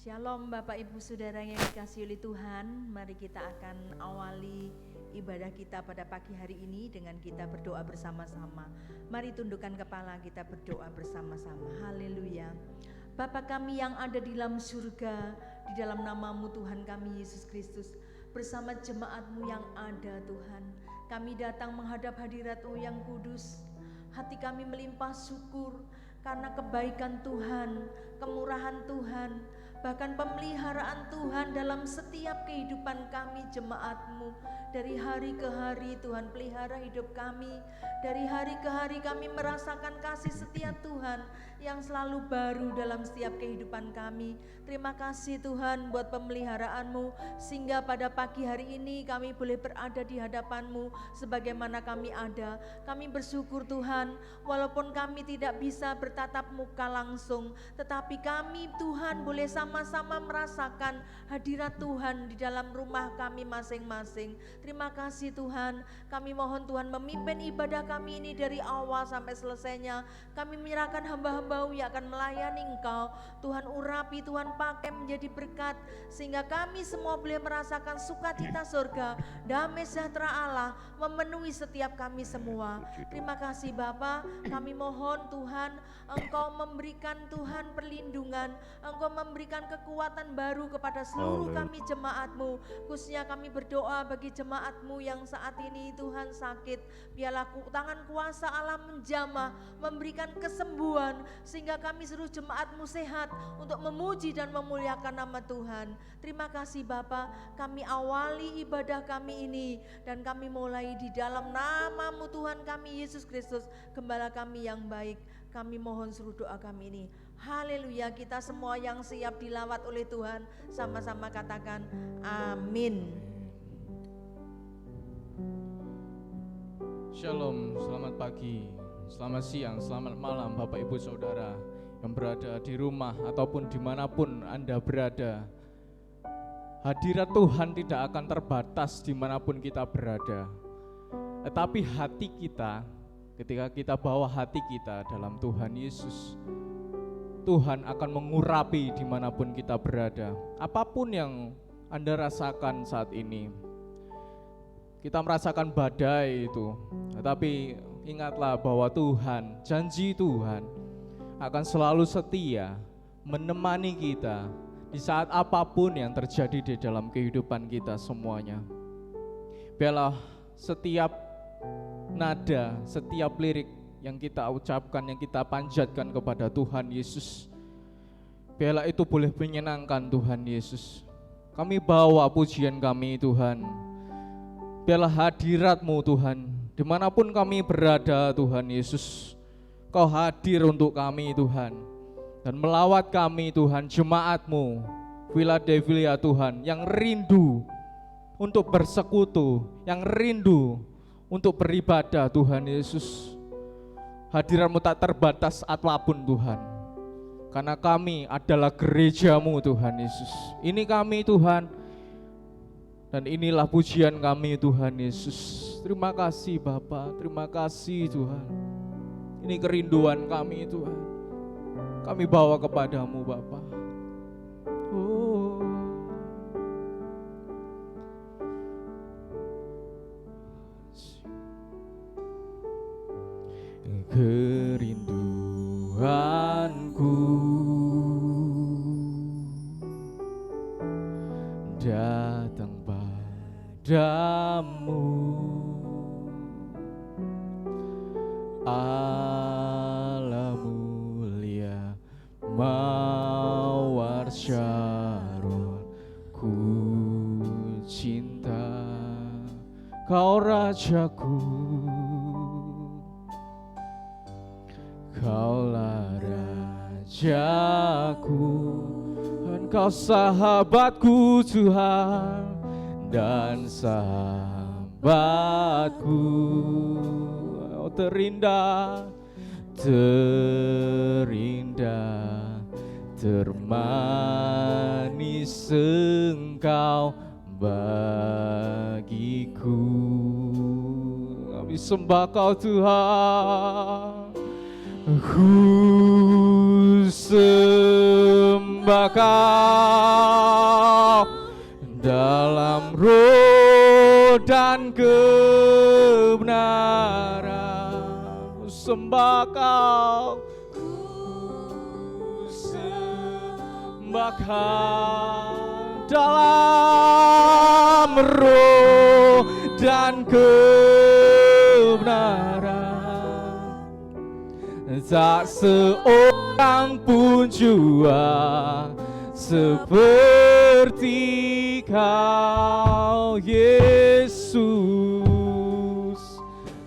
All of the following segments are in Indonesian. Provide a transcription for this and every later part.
Shalom Bapak Ibu Saudara yang dikasihi oleh Tuhan. Mari kita akan awali ibadah kita pada pagi hari ini dengan kita berdoa bersama-sama. Mari tundukkan kepala, kita berdoa bersama-sama. Haleluya. Bapa kami yang ada di dalam surga, di dalam nama-Mu Tuhan kami Yesus Kristus, bersama jemaat-Mu yang ada Tuhan, kami datang menghadap hadirat-Mu yang kudus. Hati kami melimpah syukur karena kebaikan Tuhan, kemurahan Tuhan, bahkan pemeliharaan Tuhan dalam setiap kehidupan kami jemaat-Mu. Dari hari ke hari Tuhan pelihara hidup kami. Dari hari ke hari kami merasakan kasih setia Tuhan yang selalu baru dalam setiap kehidupan kami. Terima kasih Tuhan buat pemeliharaan-Mu, sehingga pada pagi hari ini kami boleh berada di hadapan-Mu sebagaimana kami ada. Kami bersyukur Tuhan, walaupun kami tidak bisa bertatap muka langsung, tetapi kami Tuhan boleh sama-sama merasakan hadirat Tuhan di dalam rumah kami masing-masing. Terima kasih Tuhan, kami mohon Tuhan memimpin ibadah kami ini dari awal sampai selesainya. Kami menyerahkan hamba-hamba-Mu yang akan melayani Engkau. Tuhan urapi, Tuhan pakai menjadi berkat, sehingga kami semua boleh merasakan sukacita surga, damai sejahtera Allah memenuhi setiap kami semua. Terima kasih Bapa, kami mohon Tuhan Engkau memberikan Tuhan perlindungan, Engkau memberikan kekuatan baru kepada seluruh kami jemaat-Mu. Khususnya kami berdoa bagi jemaat-Mu yang saat ini Tuhan sakit. Biarlah tangan kuasa Allah menjamah, memberikan kesembuhan, sehingga kami seluruh jemaat-Mu sehat untuk memuji dan memuliakan nama Tuhan. Terima kasih Bapa, kami awali ibadah kami ini dan kami mulai di dalam nama-Mu Tuhan kami Yesus Kristus, Gembala kami yang baik. Kami mohon seluruh doa kami ini. Haleluya, kita semua yang siap dilawat oleh Tuhan sama-sama katakan amin. Shalom, selamat pagi, selamat siang, selamat malam Bapak Ibu Saudara yang berada di rumah ataupun dimanapun Anda berada. Hadirat Tuhan tidak akan terbatas dimanapun kita berada, tetapi hati kita, ketika kita bawa hati kita dalam Tuhan Yesus, Tuhan akan mengurapi dimanapun kita berada. Apapun yang Anda rasakan saat ini, kita merasakan badai itu, tetapi ingatlah bahwa Tuhan, janji Tuhan akan selalu setia menemani kita di saat apapun yang terjadi di dalam kehidupan kita semuanya. Biarlah setiap nada, setiap lirik yang kita ucapkan, yang kita panjatkan kepada Tuhan Yesus, biarlah itu boleh menyenangkan Tuhan Yesus. Kami bawa pujian kami Tuhan, biarlah hadirat-Mu Tuhan, dimanapun kami berada Tuhan Yesus, Kau hadir untuk kami Tuhan, dan melawat kami Tuhan, jemaat-Mu Philadelphia Tuhan, yang rindu untuk bersekutu, yang rindu untuk beribadah Tuhan Yesus. Hadirat-Mu tak terbatas apapun Tuhan, karena kami adalah gereja-Mu Tuhan Yesus. Ini kami Tuhan, dan inilah pujian kami Tuhan Yesus. Terima kasih Bapa, terima kasih Tuhan. Ini kerinduan kami Tuhan, kami bawa kepadamu Bapa. Kerinduanku datang padamu, Allah mulia mawar syarul, ku cinta Kau Rajaku, Kaulah Rajaku, Engkau sahabatku Tuhan, dan sahabatku. Oh, terindah, terindah, termanis Engkau bagiku. Kami sembah Kau Tuhan. Ku sembah sembah Kau dalam roh dan kebenaran. Sembah Kau, sembah Kau dalam roh dan kebenaran. Tak seorang pun jua seperti Kau, Yesus.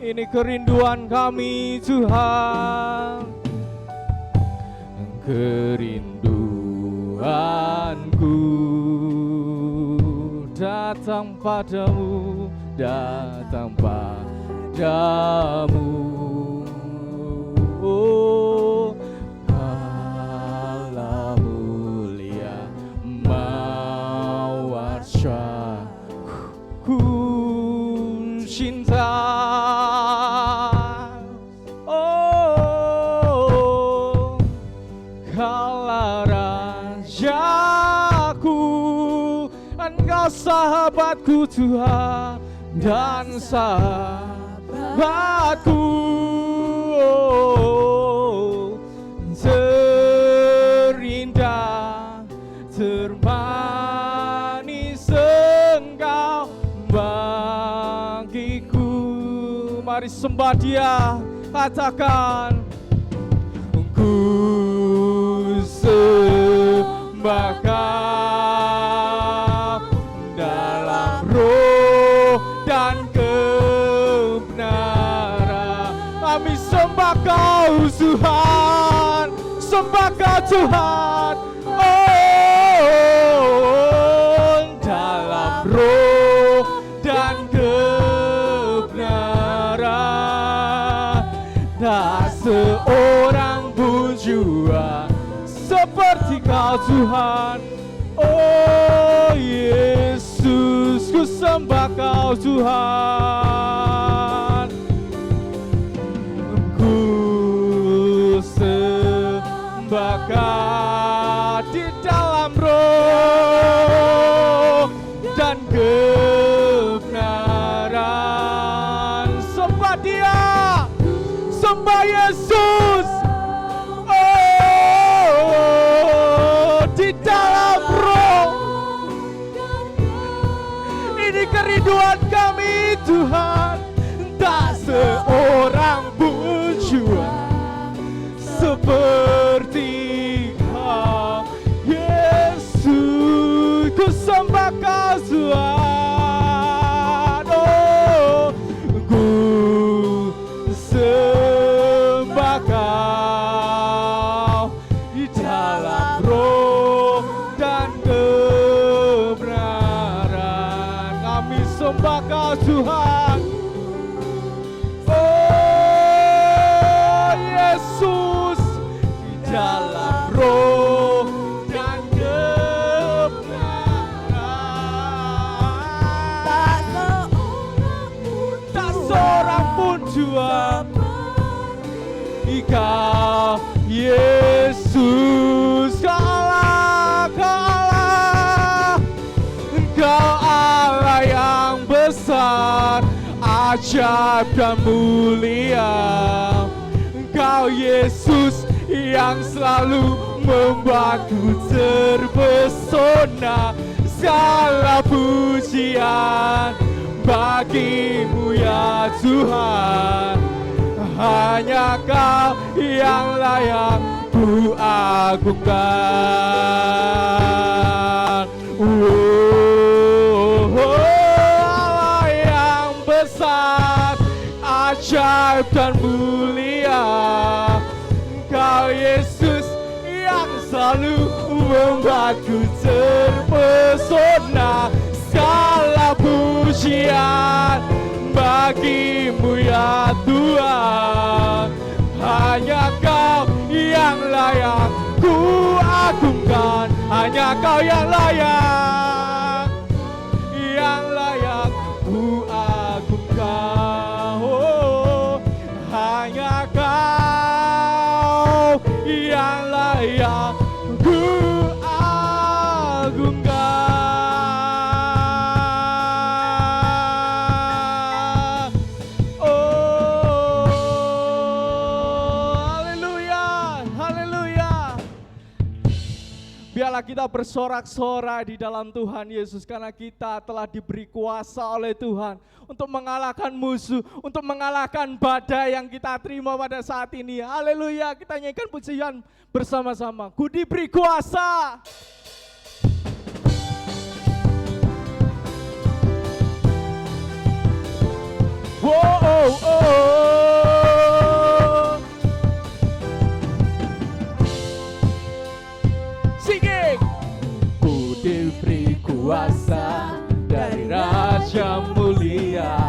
Ini kerinduan kami, Tuhan. Kerinduanku datang padamu, datang padamu. Oh, Allah mulia mawar syahku cinta. Oh, Kaulah Rajaku, Engkau sahabatku Tuhan dan sahabatku. Oh, terindah, termanis Engkau bagiku. Mari sembah Dia, katakan, ku sembah Kau dalam roh dan kebenaran. Kami sembah Kau Tuhan, sembah Kau Tuhan. Oh, dalam roh dan kebenaran. Tak seorang pun jua seperti Kau Tuhan. Oh Yesus, ku sembah Kau Tuhan. Ku sembah Kau di dalam roh dan kebenaran. Sembah Dia, sembah Yesus. Oh, di dalam roh. Ini kerinduan kami Tuhan. Tak seorang pun jua seperti Kau, Yesus. Ku sembah Kau Tuhan. Oh, ku sembah Kau di dalam roh dan kebenaran. Kami sembah Kau Tuhan. Oh Yesus, di dalam roh dan kebenaran. Tak seorang pun jua Kau, Yesus. Kaulah, Kaulah, Engkau Allah yang besar, ajaib dan mulia. Engkau Yesus yang selalu membuatku terpesona. Segala pujian bagimu ya Tuhan. Hanya Kau yang layak ku agungkan. Allah yang besar, ajaib dan mulia. Engkau Yesus yang selalu membuatku terpesona. Segala pujian bagimu ya Tuhan. Hanya Kau yang layak ku agungkan. Hanya Kau yang layak ku agungkan. Oh, hanya Kau yang layak ku agungkan. agungkan. Oh, haleluya, haleluya. Biarlah kita bersorak-sorai di dalam Tuhan Yesus, karena kita telah diberi kuasa oleh Tuhan untuk mengalahkan musuh, untuk mengalahkan badai yang kita terima pada saat ini. Haleluya, kita nyanyikan pujian bersama-sama. Ku diberi kuasa. Wow, oh, oh. Singing. Ku diberi kuasa dari Raja mulia,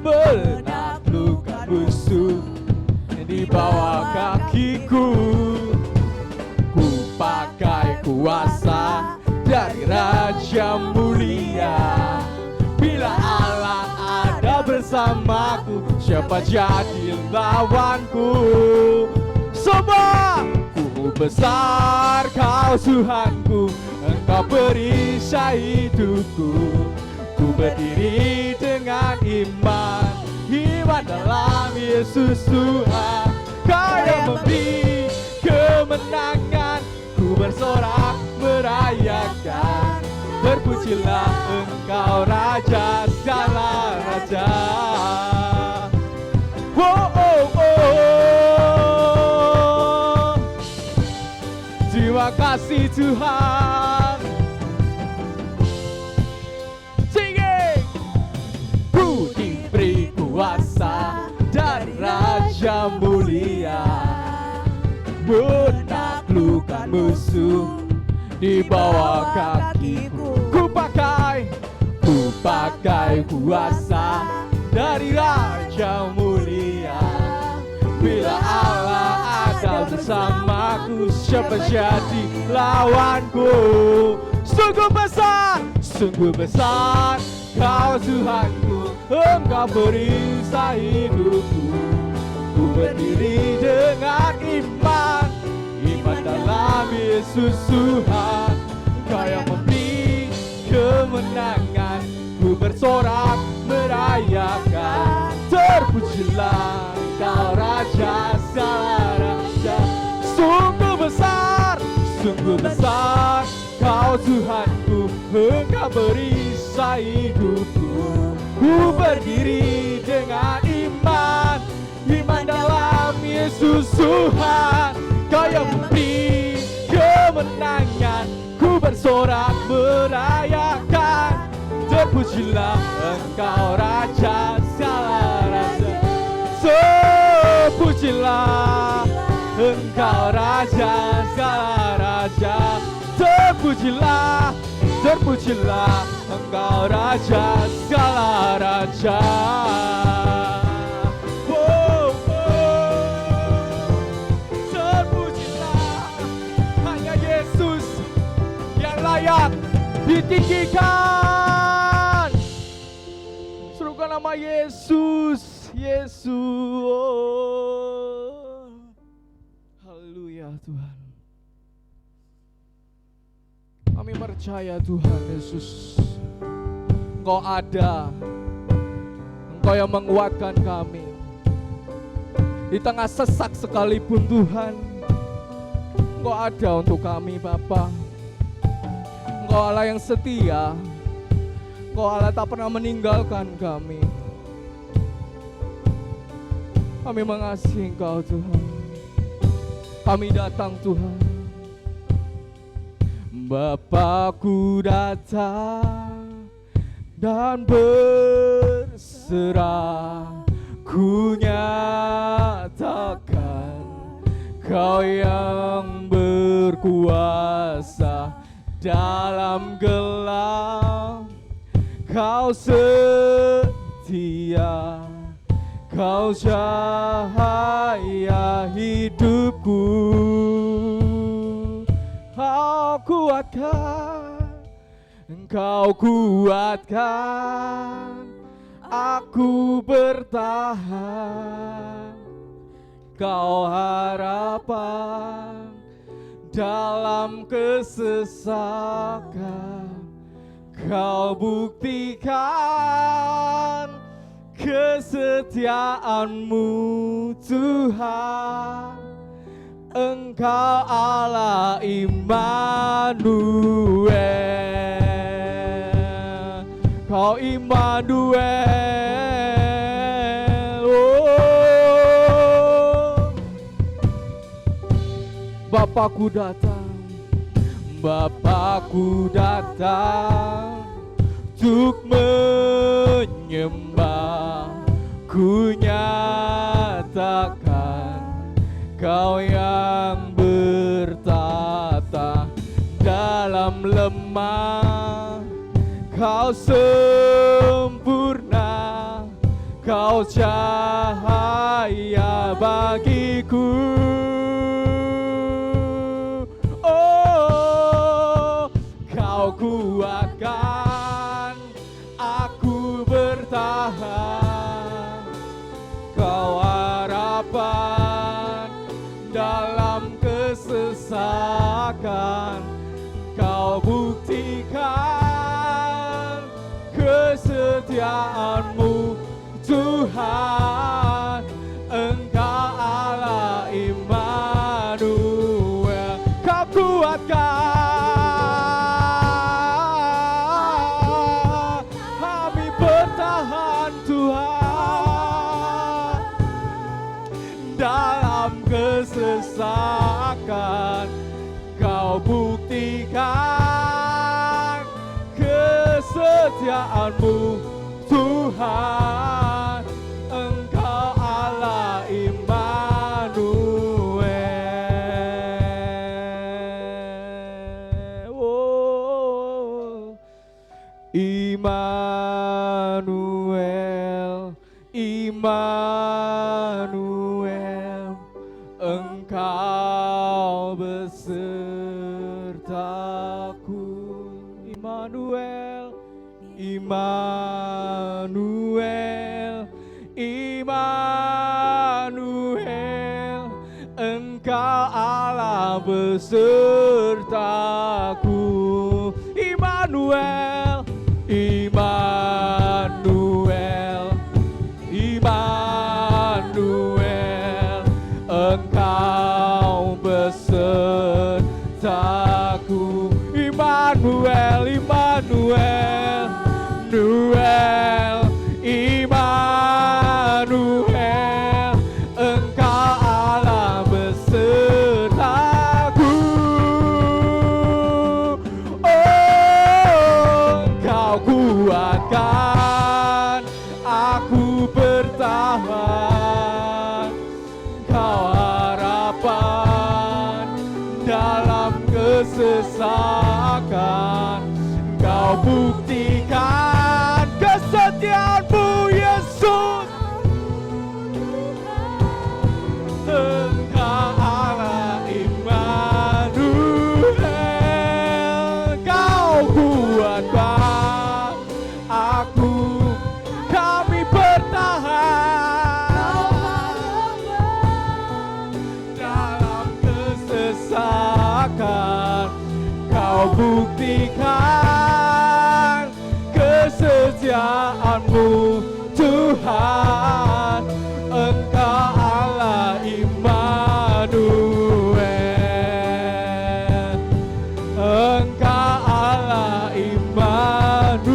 menaklukkan musuh di bawah kakiku. Ku pakai kuasa dari Raja mulia. Bila Allah ada bersamaku, siapa jadi lawanku? Semua ku besar kau Tuhanku, Engkau perisai hidupku. Ku berdiri dengan iman, iman dalam Yesus Tuhan. Kau yang memberi kemenangan, ku bersorak merayakan. Terpujilah Engkau Raja segala raja. Oh, oh, oh. Terima kasih Tuhan. Singing. Ku diberi kuasa dari Raja mulia, menaklukkan musuh di bawah kakiku. Ku pakai kuasa dari Raja mulia. Bila Allah ada bersamaku, siapa jadi lawanku? Sungguh besar kau Tuhanku, Engkau perisai hidupku. Ku berdiri dengan iman, iman dalam Yesus Tuhan. Engkau yang memberi kemenangan, ku bersorak merayakan. Terpujilah Engkau Raja segala raja. Sungguh besar kau Tuhanku, Engkau perisai hidupku. Ku berdiri dengan iman, iman dalam Yesus Tuhan. Kau yang memberi kemenangan, ku bersorak merayakan. Terpujilah Engkau Raja segala raja. Terpujilah Engkau Raja segala raja. Terpujilah Engkau Raja segala raja. Oh, oh. Terpujilah, hanya Yesus yang layak ditinggikan. Serukan nama Yesus, Yesus. Oh. Haleluya Tuhan. Kami percaya Tuhan Yesus, Engkau ada, Engkau yang menguatkan kami. Di tengah sesak sekalipun Tuhan, Engkau ada untuk kami Bapa. Engkau Allah yang setia, Engkau Allah tak pernah meninggalkan kami. Kami mengasihi Engkau Tuhan. Kami datang Tuhan. Bapakku datang dan berserah, ku nyatakan Kau yang berkuasa dalam gelap. Kau setia, Kau cahaya hidupku. Engkau kuatkan aku bertahan. Kau harapan dalam kesesakan. Kau buktikan kesetiaan-Mu Tuhan. Engkau Allah Immanuel. Kau Immanuel. Oh. Bapakku datang, Bapakku datang untuk menyembah. Ku nyatakan Kau yang bertata dalam lemah. Kau sempurna, Kau cahaya bagiku. Oh, Kau kuatkan aku bertahan. Kau harapan dalam kesesakan. Kau buktikan kesetiaan-Mu Tuhan. Engkau Allah Immanuel. Kau kuatkan kami bertahan Tuhan. Dalam kesesakan Kau buktikan kesetiaan-Mu Tuhan. Engkau Allah Immanuel. Oh, Immanuel, Immanuel. Engkau besertaku. Immanuel, Immanuel, Immanuel. Engkau Allah besertaku. Immanuel, Immanuel, Immanuel. Engkau besertaku. Immanuel, Immanuel, Immanuel, Immanuel. Engkau Allah besertaku. Oh, Engkau kuatkan aku bertahan. Kau harapan dalam kesesakan. Kau buktikan kesetiaan-Mu Yesus. Engkau Allah Immanuel. Kau kuatkan aku, kami bertahan dalam kesesakan. Kau buktikan kesetiaan-Mu Tuhan. Engkau Allah Immanuel. Engkau Allah Immanuel.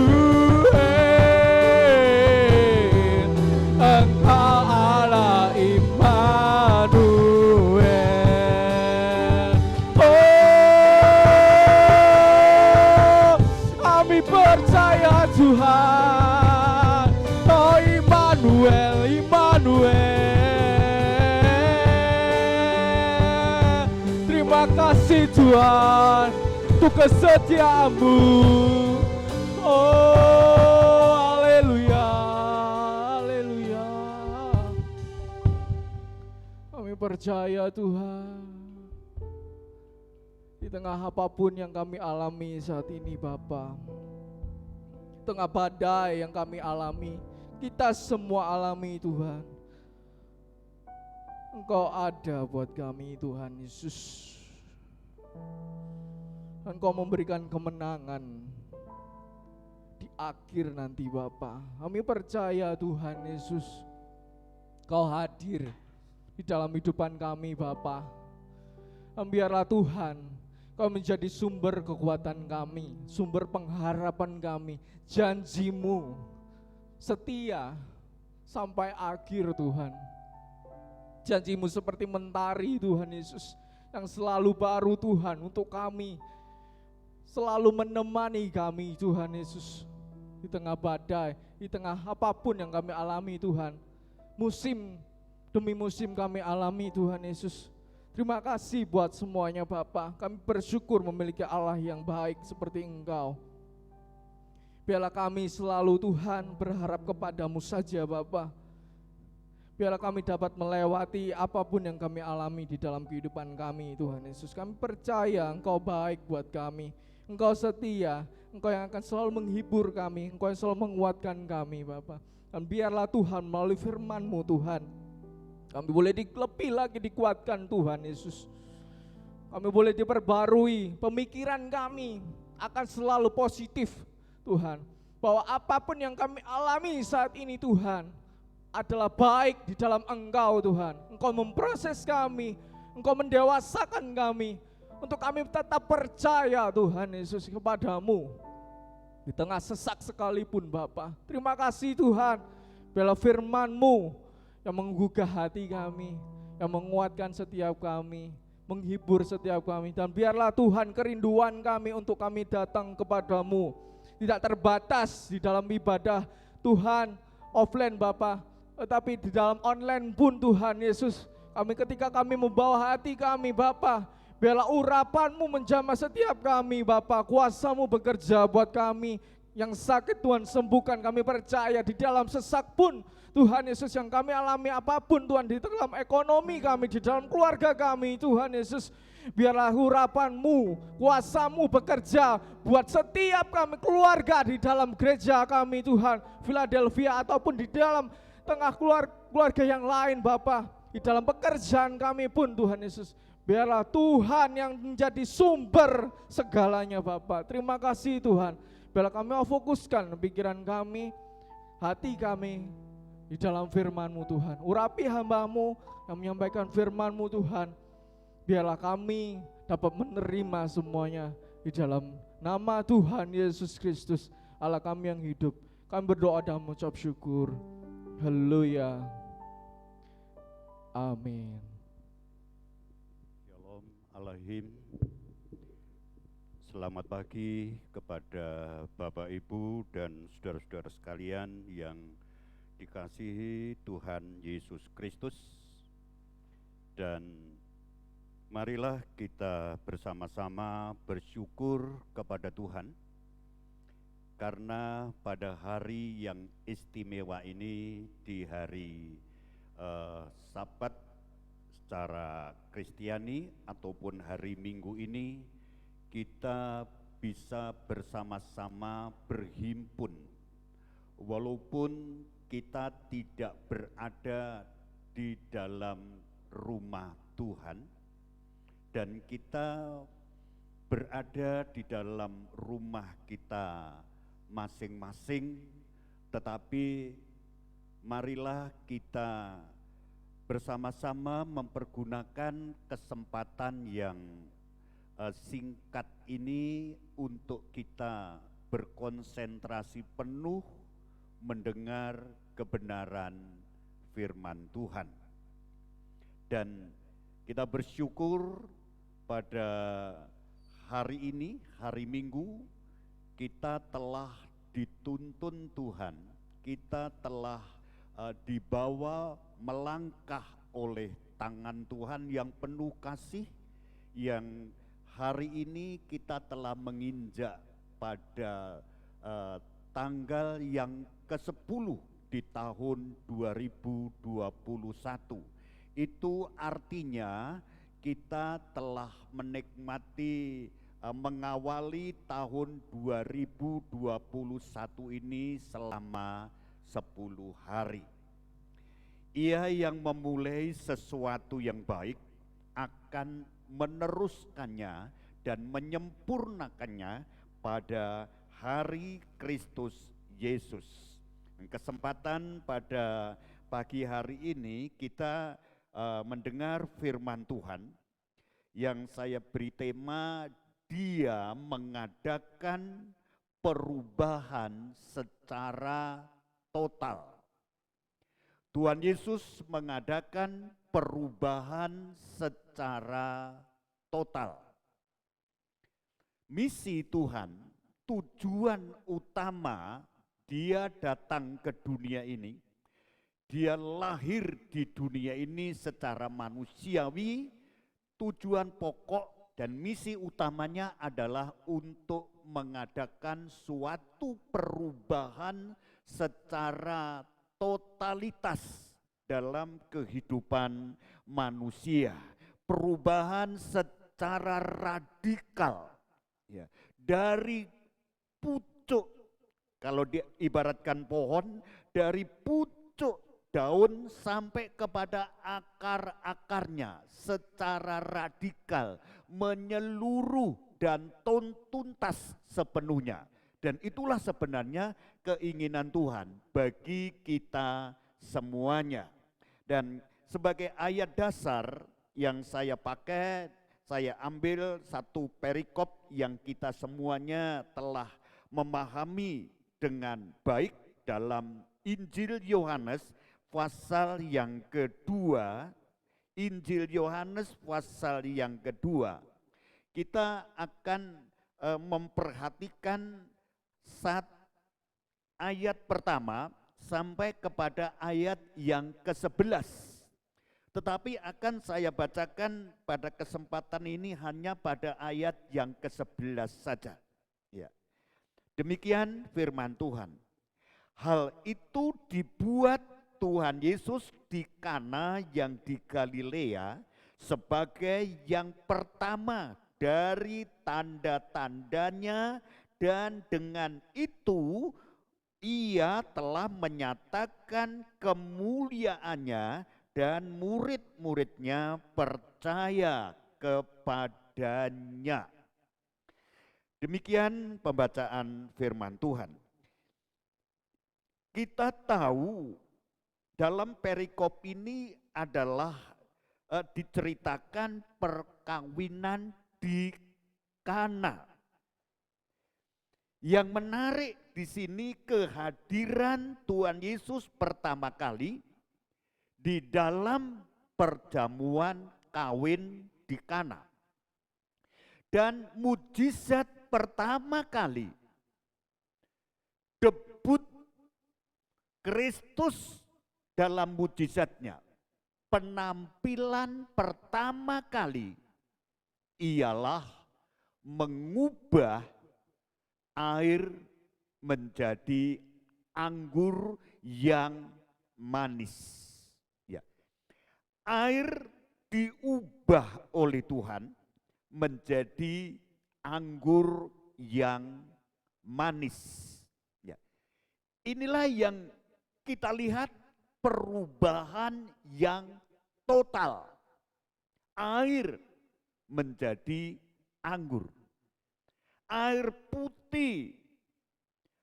Engkau Allah Immanuel. Oh, kami percaya Tuhan. Oh, Immanuel, Immanuel. Terima kasih Tuhan untuk kesetiaan-Mu. Oh, haleluya, haleluya. Kami percaya Tuhan, di tengah apapun yang kami alami saat ini Bapa, tengah badai yang kami alami, kita semua alami Tuhan, Engkau ada buat kami Tuhan Yesus. Engkau memberikan kemenangan di akhir nanti Bapa. Kami percaya Tuhan Yesus, Kau hadir di dalam hidupan kami Bapa. Biarlah Tuhan Kau menjadi sumber kekuatan kami, sumber pengharapan kami. Janji-Mu setia sampai akhir Tuhan. Janji-Mu seperti mentari Tuhan Yesus, yang selalu baru Tuhan untuk kami, selalu menemani kami Tuhan Yesus. Di tengah badai, di tengah apapun yang kami alami Tuhan, musim demi musim kami alami Tuhan Yesus. Terima kasih buat semuanya Bapa. Kami bersyukur memiliki Allah yang baik seperti Engkau. Biarlah kami selalu Tuhan berharap kepada-Mu saja Bapa. Biarlah kami dapat melewati apapun yang kami alami di dalam kehidupan kami Tuhan Yesus. Kami percaya Engkau baik buat kami, Engkau setia, Engkau yang akan selalu menghibur kami, Engkau yang selalu menguatkan kami Bapa. Dan biarlah Tuhan melalui firman-Mu Tuhan, kami boleh lebih lagi dikuatkan Tuhan Yesus. Kami boleh diperbarui, pemikiran kami akan selalu positif Tuhan. Bahwa apapun yang kami alami saat ini Tuhan adalah baik di dalam Engkau Tuhan. Engkau memproses kami, Engkau mendewasakan kami, untuk kami tetap percaya Tuhan Yesus kepada-Mu. Di tengah sesak sekalipun Bapa. Terima kasih Tuhan, biarlah firman-Mu yang menggugah hati kami, yang menguatkan setiap kami, menghibur setiap kami. Dan biarlah Tuhan kerinduan kami untuk kami datang kepada-Mu tidak terbatas di dalam ibadah Tuhan offline Bapa, tetapi di dalam online pun Tuhan Yesus. Ketika kami membawa hati kami Bapa, biarlah urapan-Mu menjamah setiap kami Bapa. Kuasa-Mu bekerja buat kami. Yang sakit Tuhan sembuhkan. Kami percaya di dalam sesak pun Tuhan Yesus yang kami alami apapun Tuhan, di dalam ekonomi kami, di dalam keluarga kami Tuhan Yesus, biarlah urapan-Mu, kuasa-Mu bekerja buat setiap kami keluarga di dalam gereja kami Tuhan, Philadelphia ataupun di dalam tengah keluarga yang lain Bapa, di dalam pekerjaan kami pun Tuhan Yesus. Biarlah Tuhan yang menjadi sumber segalanya Bapa. Terima kasih Tuhan. Biarlah kami fokuskan pikiran kami, hati kami di dalam firman-Mu Tuhan. Urapi hamba-Mu yang menyampaikan firman-Mu Tuhan. Biarlah kami dapat menerima semuanya di dalam nama Tuhan Yesus Kristus, Allah kami yang hidup. Kami berdoa dan mengucap syukur. Haleluya. Amin. Shalom Alahim. Selamat pagi kepada Bapak Ibu dan saudara-saudara sekalian yang dikasihi Tuhan Yesus Kristus. Dan marilah kita bersama-sama bersyukur kepada Tuhan, karena pada hari yang istimewa ini, di hari Sabat secara Kristiani ataupun hari Minggu ini, kita bisa bersama-sama berhimpun walaupun kita tidak berada di dalam rumah Tuhan, dan kita berada di dalam rumah kita masing-masing, tetapi marilah kita bersama-sama mempergunakan kesempatan yang singkat ini untuk kita berkonsentrasi penuh mendengar kebenaran firman Tuhan. Dan kita bersyukur pada hari ini, hari Minggu, kita telah dituntun Tuhan, kita telah dibawa melangkah oleh tangan Tuhan yang penuh kasih, yang hari ini kita telah menginjak pada tanggal yang ke-10 di tahun 2021. Itu artinya kita telah menikmati, mengawali tahun 2021 ini selama 10 hari. Ia yang memulai sesuatu yang baik akan meneruskannya dan menyempurnakannya pada hari Kristus Yesus. Kesempatan pada pagi hari ini kita mendengar firman Tuhan yang saya beri tema, Dia mengadakan perubahan secara total. Tuhan Yesus mengadakan perubahan secara total. Misi Tuhan, tujuan utama Dia datang ke dunia ini, Dia lahir di dunia ini secara manusiawi. Tujuan pokok dan misi utamanya adalah untuk mengadakan suatu perubahan secara totalitas dalam kehidupan manusia. Perubahan secara radikal, ya, dari pucuk, kalau diibaratkan pohon, dari pucuk daun sampai kepada akar-akarnya secara radikal, menyeluruh dan tuntas sepenuhnya. Dan itulah sebenarnya keinginan Tuhan bagi kita semuanya. Dan sebagai ayat dasar yang saya pakai, saya ambil satu perikop yang kita semuanya telah memahami dengan baik dalam Injil Yohanes pasal yang kedua. Injil Yohanes pasal yang kedua. Kita akan memperhatikan ayat pertama sampai kepada ayat yang ke-11. Tetapi akan saya bacakan pada kesempatan ini hanya pada ayat yang ke-11 saja. Ya. Demikian firman Tuhan. Hal itu dibuat Tuhan Yesus di Kana yang di Galilea sebagai yang pertama dari tanda-tandanya, dan dengan itu Ia telah menyatakan kemuliaannya dan murid-muridnya percaya kepadanya. Demikian pembacaan firman Tuhan. Kita tahu dalam perikop ini adalah diceritakan perkawinan di Kana. Yang menarik di sini kehadiran Tuhan Yesus pertama kali di dalam perjamuan kawin di Kana. Dan mujizat pertama kali, debut Kristus dalam mujizatnya, penampilan pertama kali ialah mengubah air menjadi anggur yang manis. Ya. Air diubah oleh Tuhan menjadi anggur yang manis. Ya. Inilah yang kita lihat, perubahan yang total. Air menjadi anggur. Air putih,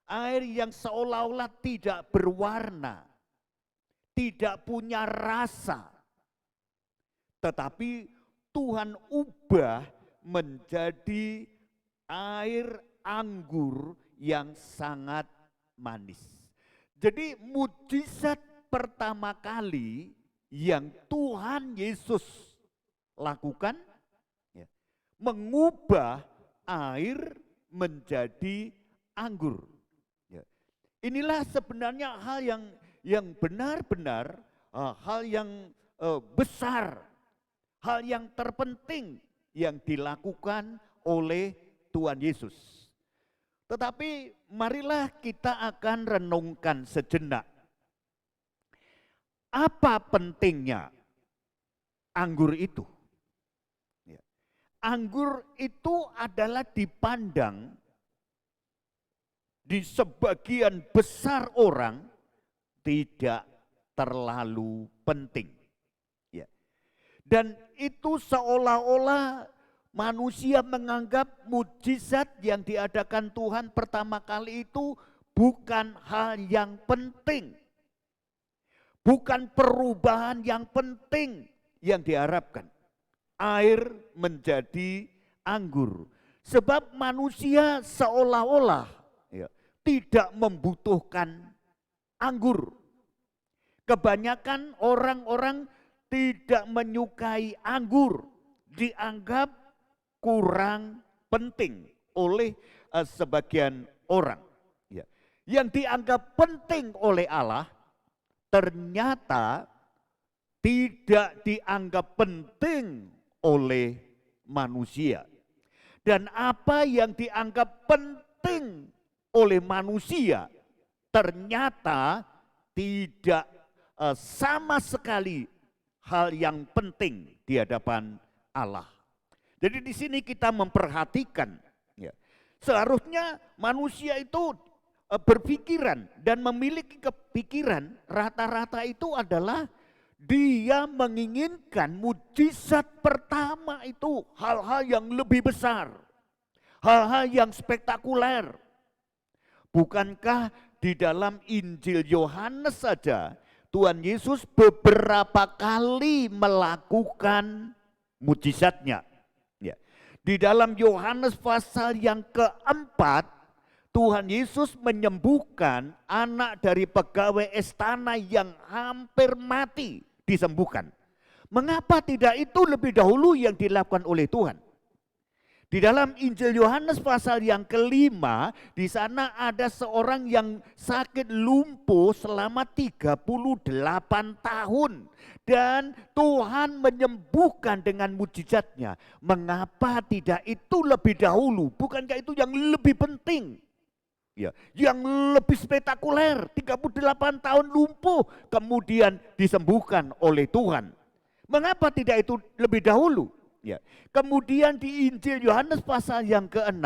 air yang seolah-olah tidak berwarna, tidak punya rasa. Tetapi Tuhan ubah menjadi air anggur yang sangat manis. Jadi mujizat pertama kali yang Tuhan Yesus lakukan, ya, mengubah air menjadi anggur. Ya. Inilah sebenarnya hal yang benar-benar hal yang besar, hal yang terpenting yang dilakukan oleh Tuhan Yesus. Tetapi marilah kita akan renungkan sejenak. Apa pentingnya anggur itu? Ya. Anggur itu adalah dipandang di sebagian besar orang tidak terlalu penting. Ya. Dan itu seolah-olah manusia menganggap mujizat yang diadakan Tuhan pertama kali itu bukan hal yang penting. Bukan perubahan yang penting yang diharapkan. Air menjadi anggur. Sebab manusia seolah-olah tidak membutuhkan anggur. Kebanyakan orang-orang tidak menyukai anggur, dianggap kurang penting oleh sebagian orang. Yang dianggap penting oleh Allah ternyata tidak dianggap penting oleh manusia. Dan apa yang dianggap penting oleh manusia ternyata tidak sama sekali hal yang penting di hadapan Allah. Jadi di sini kita memperhatikan, seharusnya manusia itu berpikiran dan memiliki kepikiran rata-rata itu adalah dia menginginkan mujizat pertama itu hal-hal yang lebih besar, hal-hal yang spektakuler. Bukankah di dalam Injil Yohanes saja Tuhan Yesus beberapa kali melakukan mujizatnya. Di dalam Yohanes pasal yang keempat, Tuhan Yesus menyembuhkan anak dari pegawai istana yang hampir mati, disembuhkan. Mengapa tidak itu lebih dahulu yang dilakukan oleh Tuhan? Di dalam Injil Yohanes pasal yang kelima, di sana ada seorang yang sakit lumpuh selama 38 tahun. Dan Tuhan menyembuhkan dengan mujizatnya. Mengapa tidak itu lebih dahulu? Bukankah itu yang lebih penting? Yang lebih spektakuler, 38 tahun lumpuh kemudian disembuhkan oleh Tuhan. Mengapa tidak itu lebih dahulu? Kemudian di Injil Yohanes pasal yang ke-6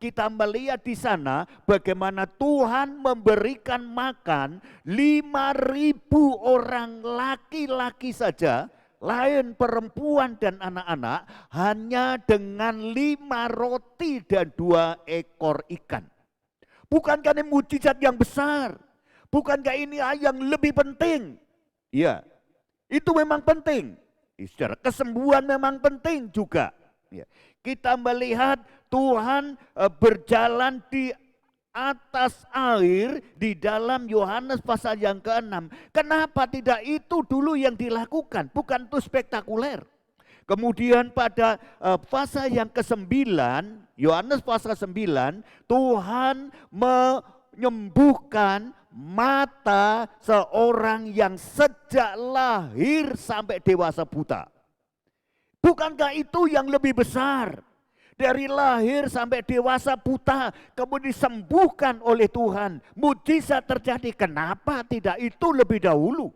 kita melihat di sana bagaimana Tuhan memberikan makan 5.000 orang laki-laki saja, lain perempuan dan anak-anak, hanya dengan 5 roti dan 2 ekor ikan. Bukankah ini mujizat yang besar? Bukankah ini yang lebih penting? Ya, itu memang penting. Secara kesembuhan memang penting juga. Kita melihat Tuhan berjalan di atas air di dalam Yohanes pasal yang ke-6. Kenapa tidak itu dulu yang dilakukan? Bukan itu spektakuler. Kemudian pada pasal yang ke-9, Yohanes pasal 9, Tuhan menyembuhkan mata seorang yang sejak lahir sampai dewasa buta. Bukankah itu yang lebih besar? Dari lahir sampai dewasa buta, kemudian disembuhkan oleh Tuhan. Mujizat terjadi, kenapa tidak itu lebih dahulu?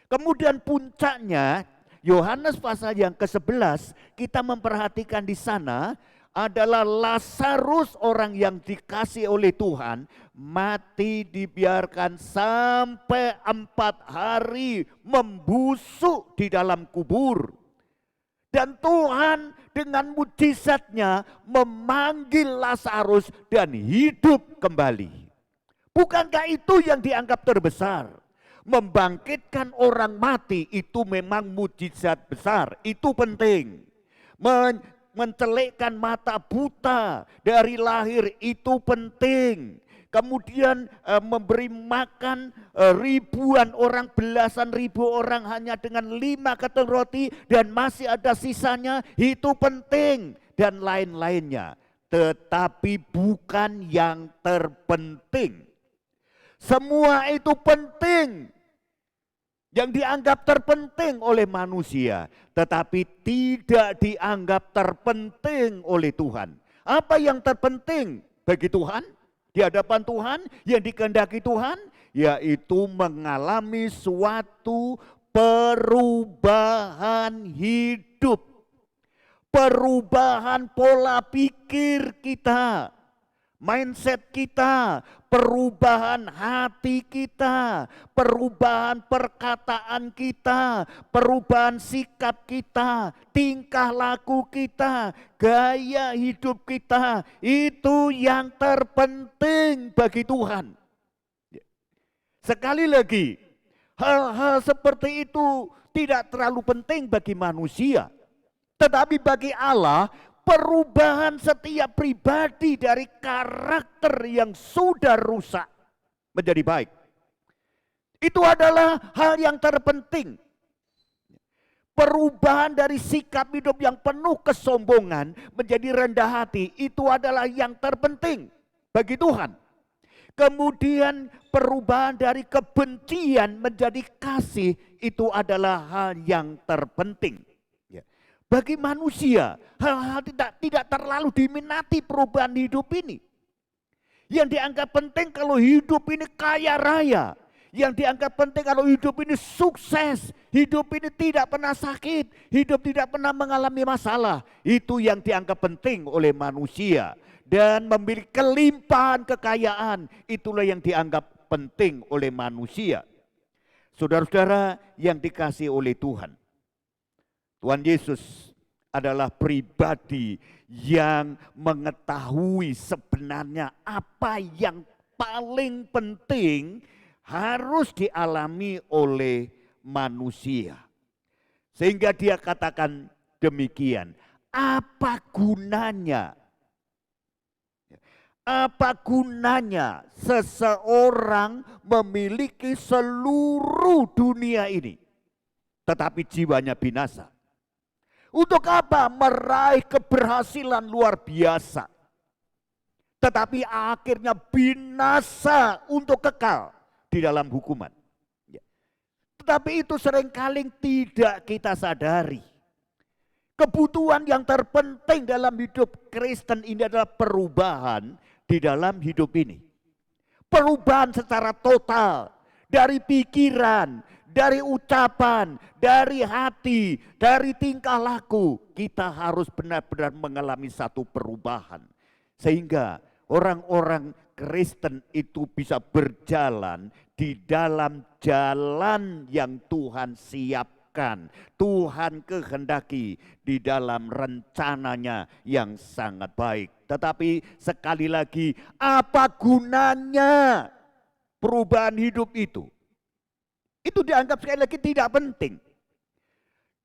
Kemudian puncaknya, Yohanes pasal yang ke-11, kita memperhatikan di sana, adalah Lazarus, orang yang dikasih oleh Tuhan, mati dibiarkan sampai 4 hari membusuk di dalam kubur. Dan Tuhan dengan mujizatnya memanggil Lazarus dan hidup kembali. Bukankah itu yang dianggap terbesar? Membangkitkan orang mati itu memang mujizat besar, itu penting. Mencelikkan mata buta dari lahir itu penting. Kemudian memberi makan ribuan orang, belasan ribu orang hanya dengan 5 keteng roti dan masih ada sisanya, itu penting. Dan lain-lainnya. Tetapi bukan yang terpenting. Semua itu penting. Yang dianggap terpenting oleh manusia, tetapi tidak dianggap terpenting oleh Tuhan. Apa yang terpenting bagi Tuhan, di hadapan Tuhan, yang dikehendaki Tuhan, yaitu mengalami suatu perubahan hidup. Perubahan pola pikir kita. mindset kita, perubahan hati kita, perubahan perkataan kita, perubahan sikap kita, tingkah laku kita, gaya hidup kita, itu yang terpenting bagi Tuhan. Sekali lagi, hal-hal seperti itu tidak terlalu penting bagi manusia, tetapi bagi Allah, perubahan setiap pribadi dari karakter yang sudah rusak menjadi baik. Itu adalah hal yang terpenting. Perubahan dari sikap hidup yang penuh kesombongan menjadi rendah hati, itu adalah yang terpenting bagi Tuhan. Kemudian perubahan dari kebencian menjadi kasih, itu adalah hal yang terpenting. Bagi manusia, hal-hal tidak terlalu diminati perubahan hidup ini. Yang dianggap penting kalau hidup ini kaya raya. Yang dianggap penting kalau hidup ini sukses. Hidup ini tidak pernah sakit. Hidup tidak pernah mengalami masalah. Itu yang dianggap penting oleh manusia. Dan memiliki kelimpahan kekayaan. Itulah yang dianggap penting oleh manusia. Saudara-saudara yang dikasihi oleh Tuhan. Tuhan Yesus adalah pribadi yang mengetahui sebenarnya apa yang paling penting harus dialami oleh manusia. Sehingga dia katakan demikian, apa gunanya? Apa gunanya seseorang memiliki seluruh dunia ini, tetapi jiwanya binasa? Untuk apa meraih keberhasilan luar biasa, tetapi akhirnya binasa untuk kekal di dalam hukuman? Tetapi itu seringkali tidak kita sadari. Kebutuhan yang terpenting dalam hidup Kristen ini adalah perubahan di dalam hidup ini. Perubahan secara total dari pikiran, dari ucapan, dari hati, dari tingkah laku. Kita harus benar-benar mengalami satu perubahan. Sehingga orang-orang Kristen itu bisa berjalan di dalam jalan yang Tuhan siapkan. Tuhan kehendaki di dalam rencananya yang sangat baik. Tetapi sekali lagi, apa gunanya perubahan hidup itu? Itu dianggap sekali lagi tidak penting.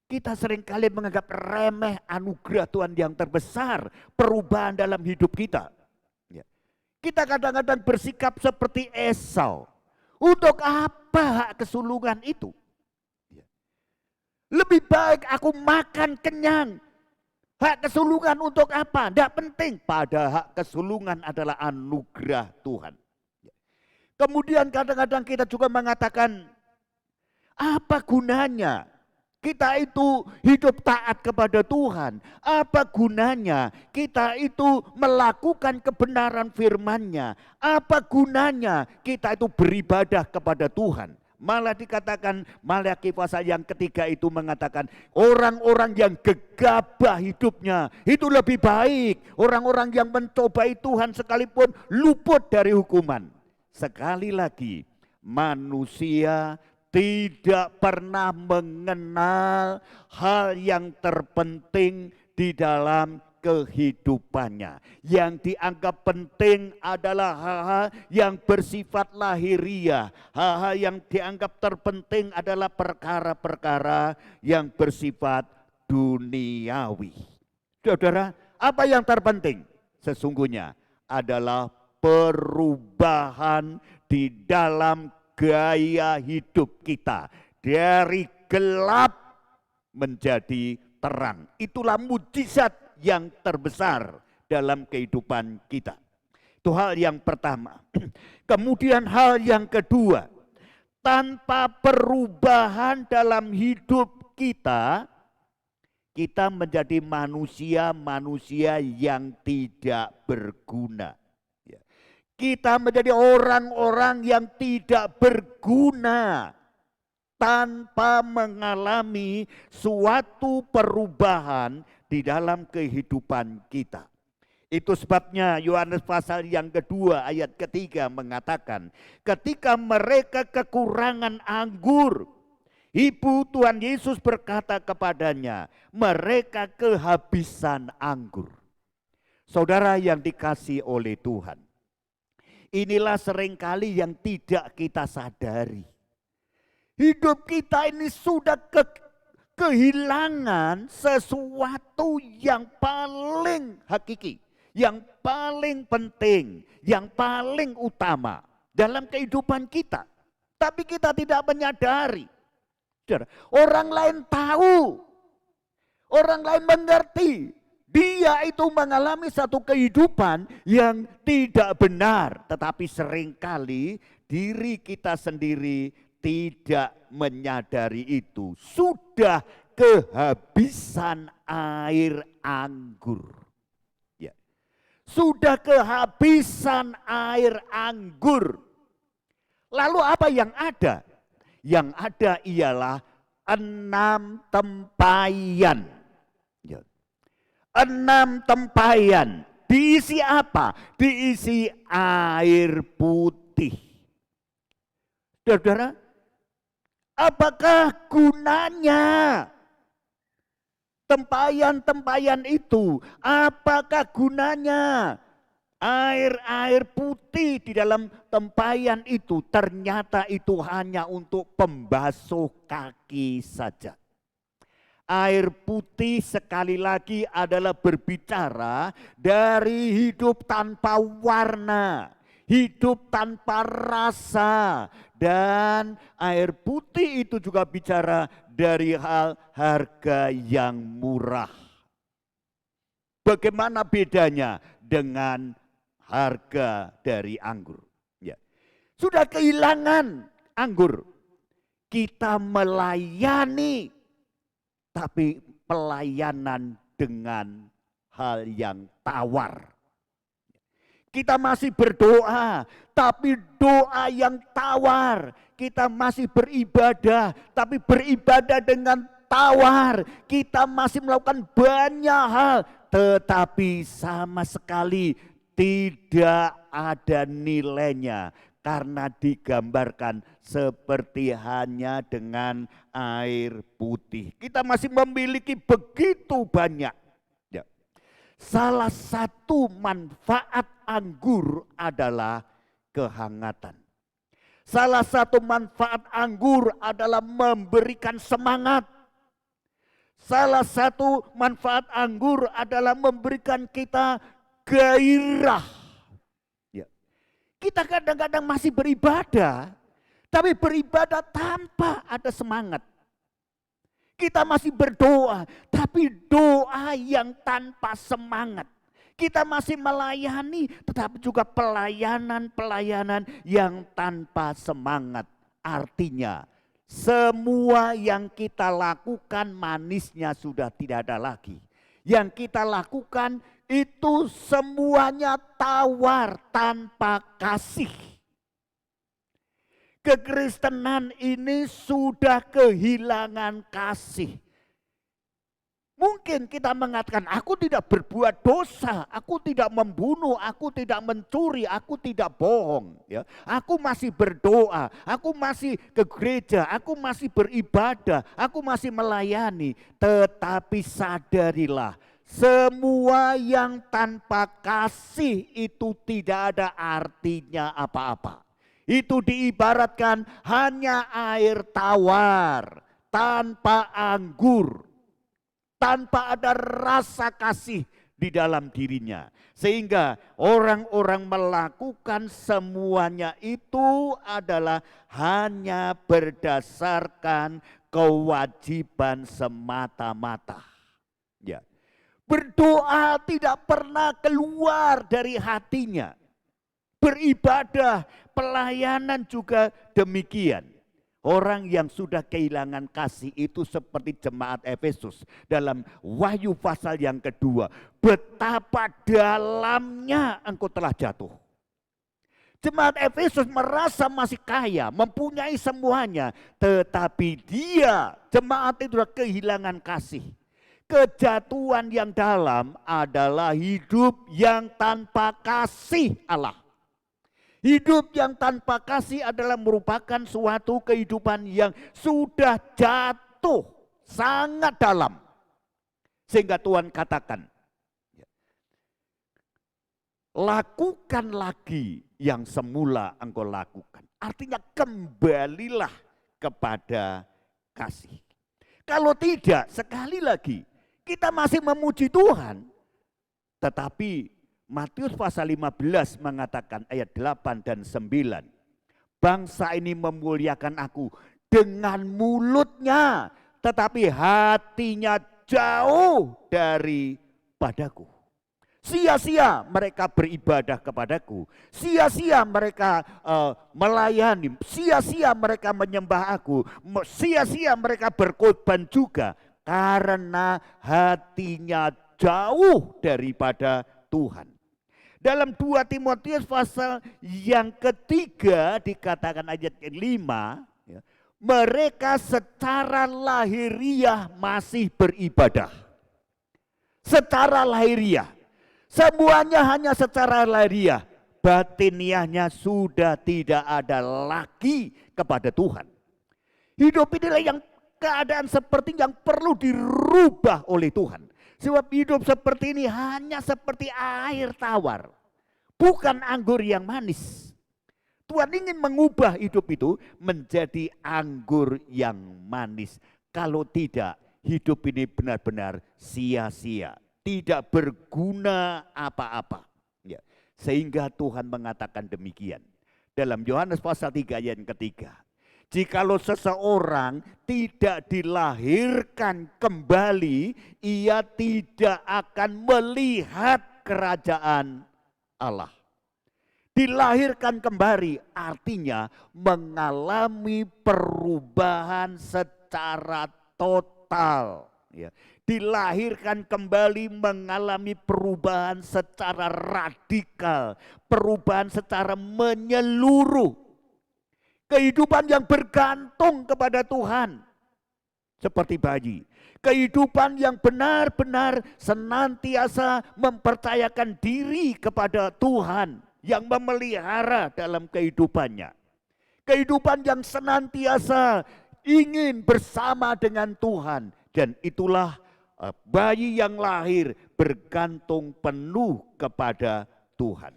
Kita seringkali menganggap remeh anugerah Tuhan yang terbesar, perubahan dalam hidup kita. Kita kadang-kadang bersikap seperti Esau. Untuk apa hak kesulungan itu? Lebih baik aku makan kenyang. Hak kesulungan untuk apa? Tidak penting. Padahal hak kesulungan adalah anugerah Tuhan. Kemudian kadang-kadang kita juga mengatakan, apa gunanya kita itu hidup taat kepada Tuhan? Apa gunanya kita itu melakukan kebenaran firman-Nya? Apa gunanya kita itu beribadah kepada Tuhan? Malah dikatakan Maliaki pasal yang ketiga itu mengatakan orang-orang yang gegabah hidupnya itu lebih baik. Orang-orang yang mencobai Tuhan sekalipun luput dari hukuman. Sekali lagi, manusia tidak pernah mengenal hal yang terpenting di dalam kehidupannya. Yang dianggap penting adalah hal-hal yang bersifat lahiriah. Hal-hal yang dianggap terpenting adalah perkara-perkara yang bersifat duniawi. Saudara, apa yang terpenting? Sesungguhnya adalah perubahan di dalam gaya hidup kita dari gelap menjadi terang. Itulah mujizat yang terbesar dalam kehidupan kita. Itu hal yang pertama. Kemudian hal yang kedua, tanpa perubahan dalam hidup kita, kita menjadi manusia-manusia yang tidak berguna. Kita menjadi orang-orang yang tidak berguna tanpa mengalami suatu perubahan di dalam kehidupan kita. Itu sebabnya Yohanes pasal yang kedua ayat ketiga mengatakan, ketika mereka kekurangan anggur, ibu Tuhan Yesus berkata kepadanya, mereka kehabisan anggur. Saudara yang dikasihi oleh Tuhan, inilah seringkali yang tidak kita sadari. Hidup kita ini sudah kehilangan sesuatu yang paling hakiki, yang paling penting, yang paling utama dalam kehidupan kita. Tapi kita tidak menyadari. Orang lain tahu, orang lain mengerti. Dia itu mengalami satu kehidupan yang tidak benar. Tetapi seringkali diri kita sendiri tidak menyadari itu. Sudah kehabisan air anggur. Ya. Sudah kehabisan air anggur. Lalu apa yang ada? Yang ada ialah 6 tempayan. Ya. 6 tempayan. Diisi apa? Diisi air putih. Saudara, apakah gunanya tempayan-tempayan itu? Apakah gunanya air putih di dalam tempayan itu? Ternyata itu hanya untuk pembasuh kaki saja. Air putih sekali lagi adalah berbicara dari hidup tanpa warna, hidup tanpa rasa. Dan air putih itu juga bicara dari hal harga yang murah. Bagaimana bedanya dengan harga dari anggur? Ya. Sudah kehilangan anggur, kita melayani, tapi pelayanan dengan hal yang tawar. Kita masih berdoa, tapi doa yang tawar. Kita masih beribadah, tapi beribadah dengan tawar. Kita masih melakukan banyak hal, tetapi sama sekali tidak ada nilainya. Karena digambarkan seperti hanya dengan air putih. Kita masih memiliki begitu banyak. Ya. Salah satu manfaat anggur adalah kehangatan. Salah satu manfaat anggur adalah memberikan semangat. Salah satu manfaat anggur adalah memberikan kita gairah. Kita kadang-kadang masih beribadah, tapi beribadah tanpa ada semangat. Kita masih berdoa, tapi doa yang tanpa semangat. Kita masih melayani, tetapi juga pelayanan-pelayanan yang tanpa semangat. Artinya, semua yang kita lakukan manisnya sudah tidak ada lagi. Yang kita lakukan itu semuanya tawar tanpa kasih. Kekristenan ini sudah kehilangan kasih. Mungkin kita mengatakan, aku tidak berbuat dosa, aku tidak membunuh, aku tidak mencuri, aku tidak bohong. Ya. Aku masih berdoa, aku masih ke gereja, aku masih beribadah, aku masih melayani. Tetapi sadarilah, semua yang tanpa kasih itu tidak ada artinya apa-apa. Itu diibaratkan hanya air tawar, tanpa anggur, tanpa ada rasa kasih di dalam dirinya. Sehingga orang-orang melakukan semuanya itu adalah hanya berdasarkan kewajiban semata-mata. Ya. Berdoa tidak pernah keluar dari hatinya. Beribadah, pelayanan juga demikian. Orang yang sudah kehilangan kasih itu seperti jemaat Efesus dalam Wahyu pasal yang kedua. Betapa dalamnya engkau telah jatuh. Jemaat Efesus merasa masih kaya, mempunyai semuanya. Tetapi dia, jemaat itu sudah kehilangan kasih. kejatuhan yang dalam adalah hidup yang tanpa kasih Allah. Hidup yang tanpa kasih adalah merupakan suatu kehidupan yang sudah jatuh sangat dalam. Sehingga Tuhan katakan, lakukan lagi yang semula engkau lakukan. Artinya kembalilah kepada kasih. Kalau tidak, sekali lagi, kita masih memuji Tuhan, tetapi Matius pasal 15 mengatakan ayat 8 dan 9. Bangsa ini memuliakan aku dengan mulutnya, tetapi hatinya jauh daripadaku. Sia-sia mereka beribadah kepadaku, sia-sia mereka melayani, sia-sia mereka menyembah aku, sia-sia mereka berkorban juga. Karena hatinya jauh daripada Tuhan. Dalam 2 Timotius pasal yang ketiga dikatakan ayat 5, mereka secara lahiriah masih beribadah. Secara lahiriah. Semuanya hanya secara lahiriah. Batiniahnya sudah tidak ada lagi kepada Tuhan. Hidup inilah yang keadaan seperti yang perlu dirubah oleh Tuhan. Sebab hidup seperti ini hanya seperti air tawar, bukan anggur yang manis. Tuhan ingin mengubah hidup itu menjadi anggur yang manis. Kalau tidak, hidup ini benar-benar sia-sia, tidak berguna apa-apa. Ya. Sehingga Tuhan mengatakan demikian. Dalam Yohanes pasal 3 ayat yang ketiga. Jikalau seseorang tidak dilahirkan kembali, ia tidak akan melihat kerajaan Allah. Dilahirkan kembali artinya mengalami perubahan secara total. Ya. Dilahirkan kembali mengalami perubahan secara radikal, perubahan secara menyeluruh. Kehidupan yang bergantung kepada Tuhan. Seperti bayi. Kehidupan yang benar-benar senantiasa mempercayakan diri kepada Tuhan. Yang memelihara dalam kehidupannya. Kehidupan yang senantiasa ingin bersama dengan Tuhan. Dan itulah bayi yang lahir bergantung penuh kepada Tuhan.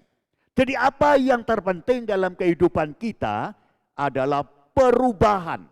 Jadi apa yang terpenting dalam kehidupan kita adalah perubahan.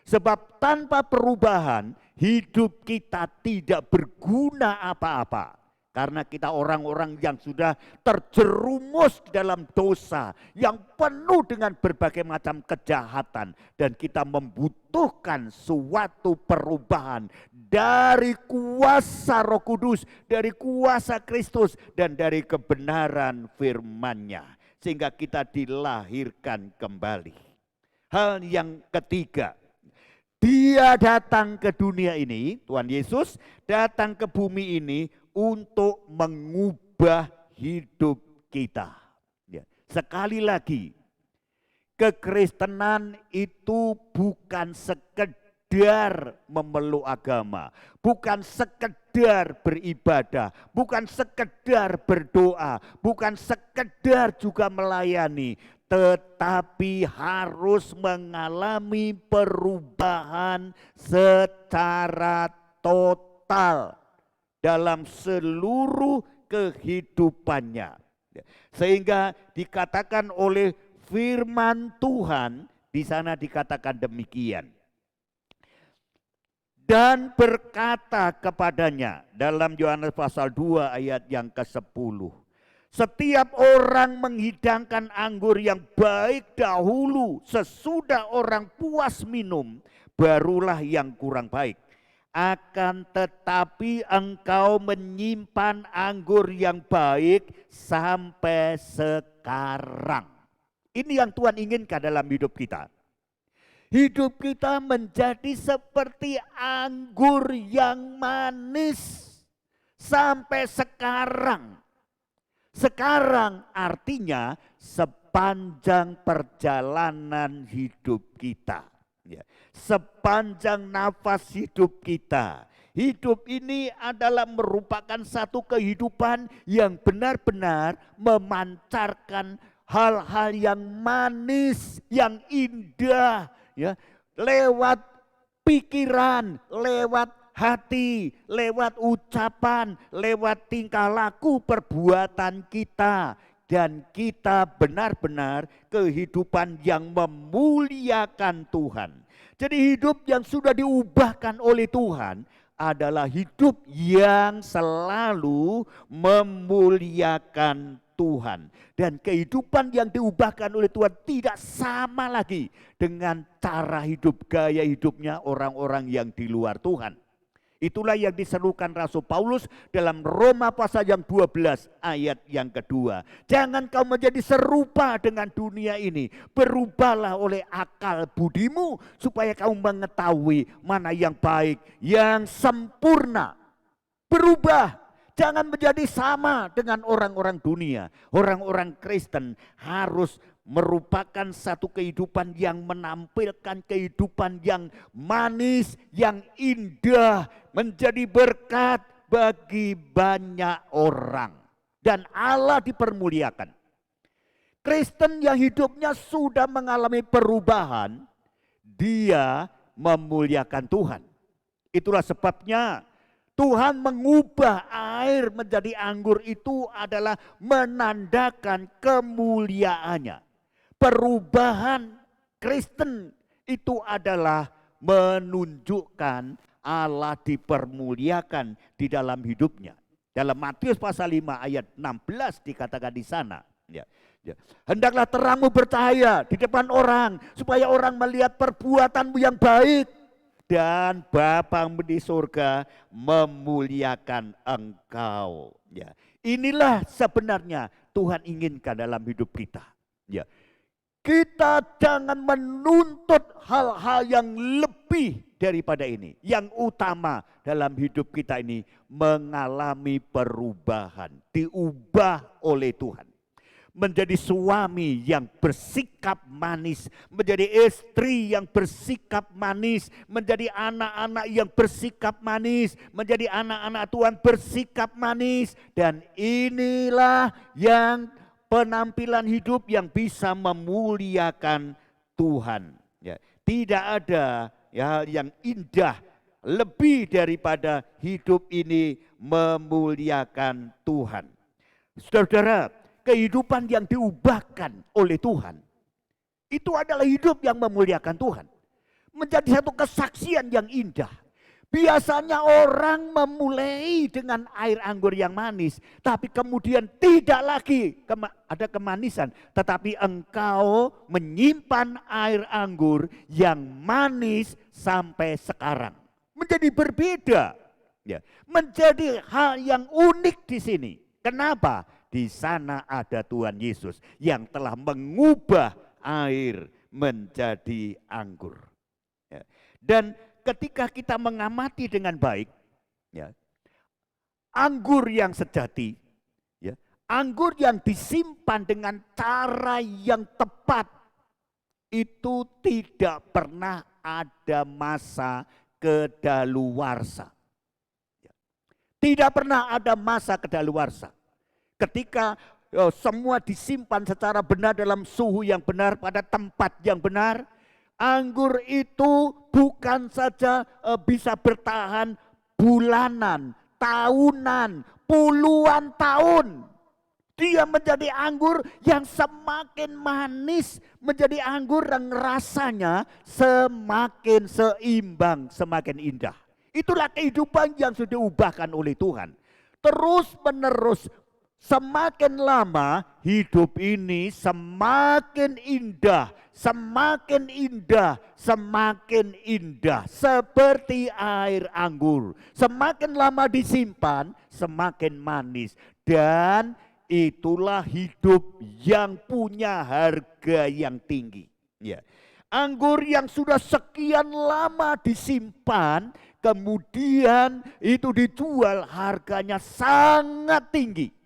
Sebab tanpa perubahan hidup kita tidak berguna apa-apa. Karena kita orang-orang yang sudah terjerumus dalam dosa yang penuh dengan berbagai macam kejahatan. Dan kita membutuhkan suatu perubahan dari kuasa Roh Kudus, dari kuasa Kristus dan dari kebenaran firman-Nya. Sehingga kita dilahirkan kembali. Hal yang ketiga, Dia datang ke dunia ini, Tuhan Yesus datang ke bumi ini untuk mengubah hidup kita. Ya. Sekali lagi, kekristenan itu bukan sekedar memeluk agama, bukan sekedar beribadah, bukan sekedar berdoa, bukan sekedar juga melayani, tetapi harus mengalami perubahan secara total dalam seluruh kehidupannya. Sehingga dikatakan oleh firman Tuhan, di sana dikatakan demikian. Dan berkata kepadanya dalam Yohanes pasal 2 ayat yang ke-10. Setiap orang menghidangkan anggur yang baik dahulu, sesudah orang puas minum, barulah yang kurang baik. Akan tetapi engkau menyimpan anggur yang baik sampai sekarang. Ini yang Tuhan inginkan dalam hidup kita. Hidup kita menjadi seperti anggur yang manis sampai sekarang. Sekarang artinya sepanjang perjalanan hidup kita. Ya. Sepanjang nafas hidup kita. Hidup ini adalah merupakan satu kehidupan yang benar-benar memancarkan hal-hal yang manis, yang indah, ya, lewat pikiran, lewat hati, lewat ucapan, lewat tingkah laku perbuatan kita. Dan kita benar-benar kehidupan yang memuliakan Tuhan. Jadi hidup yang sudah diubahkan oleh Tuhan adalah hidup yang selalu memuliakan Tuhan. Dan kehidupan yang diubahkan oleh Tuhan tidak sama lagi dengan cara hidup, gaya hidupnya orang-orang yang di luar Tuhan. Itulah yang diserukan Rasul Paulus dalam Roma pasal yang 12 ayat yang kedua. Jangan kau menjadi serupa dengan dunia ini. Berubahlah oleh akal budimu supaya kau mengetahui mana yang baik, yang sempurna. Berubah. Jangan menjadi sama dengan orang-orang dunia. Orang-orang Kristen harus merupakan satu kehidupan yang menampilkan kehidupan yang manis, yang indah, menjadi berkat bagi banyak orang. Dan Allah dipermuliakan. Kristen yang hidupnya sudah mengalami perubahan, dia memuliakan Tuhan. Itulah sebabnya Tuhan mengubah air menjadi anggur itu adalah menandakan kemuliaannya. Perubahan Kristen itu adalah menunjukkan Allah dipermuliakan di dalam hidupnya. Dalam Matius pasal 5 ayat 16 dikatakan di sana. Ya. Hendaklah terangmu bercahaya di depan orang supaya orang melihat perbuatanmu yang baik. Dan Bapamu di surga memuliakan engkau. Ya. Inilah sebenarnya Tuhan inginkan dalam hidup kita. Ya. Kita jangan menuntut hal-hal yang lebih daripada ini. Yang utama dalam hidup kita ini mengalami perubahan. Diubah oleh Tuhan. Menjadi suami yang bersikap manis, menjadi istri yang bersikap manis, menjadi anak-anak yang bersikap manis, menjadi anak-anak Tuhan bersikap manis. Dan inilah yang penampilan hidup yang bisa memuliakan Tuhan. Ya, tidak ada hal yang indah lebih daripada hidup ini memuliakan Tuhan. Saudara-saudara, kehidupan yang diubahkan oleh Tuhan, itu adalah hidup yang memuliakan Tuhan. Menjadi satu kesaksian yang indah. Biasanya orang memulai dengan air anggur yang manis, tapi kemudian tidak lagi ada kemanisan, tetapi engkau menyimpan air anggur yang manis sampai sekarang. Menjadi berbeda, ya, menjadi hal yang unik di sini. Kenapa? Di sana ada Tuhan Yesus yang telah mengubah air menjadi anggur. Ya. Dan ketika kita mengamati dengan baik, ya, anggur yang sejati, ya, anggur yang disimpan dengan cara yang tepat, itu tidak pernah ada masa kedaluwarsa. Ya. Tidak pernah ada masa kedaluwarsa. Ketika semua disimpan secara benar dalam suhu yang benar pada tempat yang benar, anggur itu bukan saja bisa bertahan bulanan, tahunan, puluhan tahun. Dia menjadi anggur yang semakin manis, menjadi anggur yang rasanya semakin seimbang, semakin indah. Itulah kehidupan yang sudah diubahkan oleh Tuhan. Terus menerus. Semakin lama hidup ini semakin indah, semakin indah, semakin indah. Seperti air anggur. Semakin lama disimpan, semakin manis. Dan itulah hidup yang punya harga yang tinggi. Ya. Anggur yang sudah sekian lama disimpan, kemudian itu dijual harganya sangat tinggi.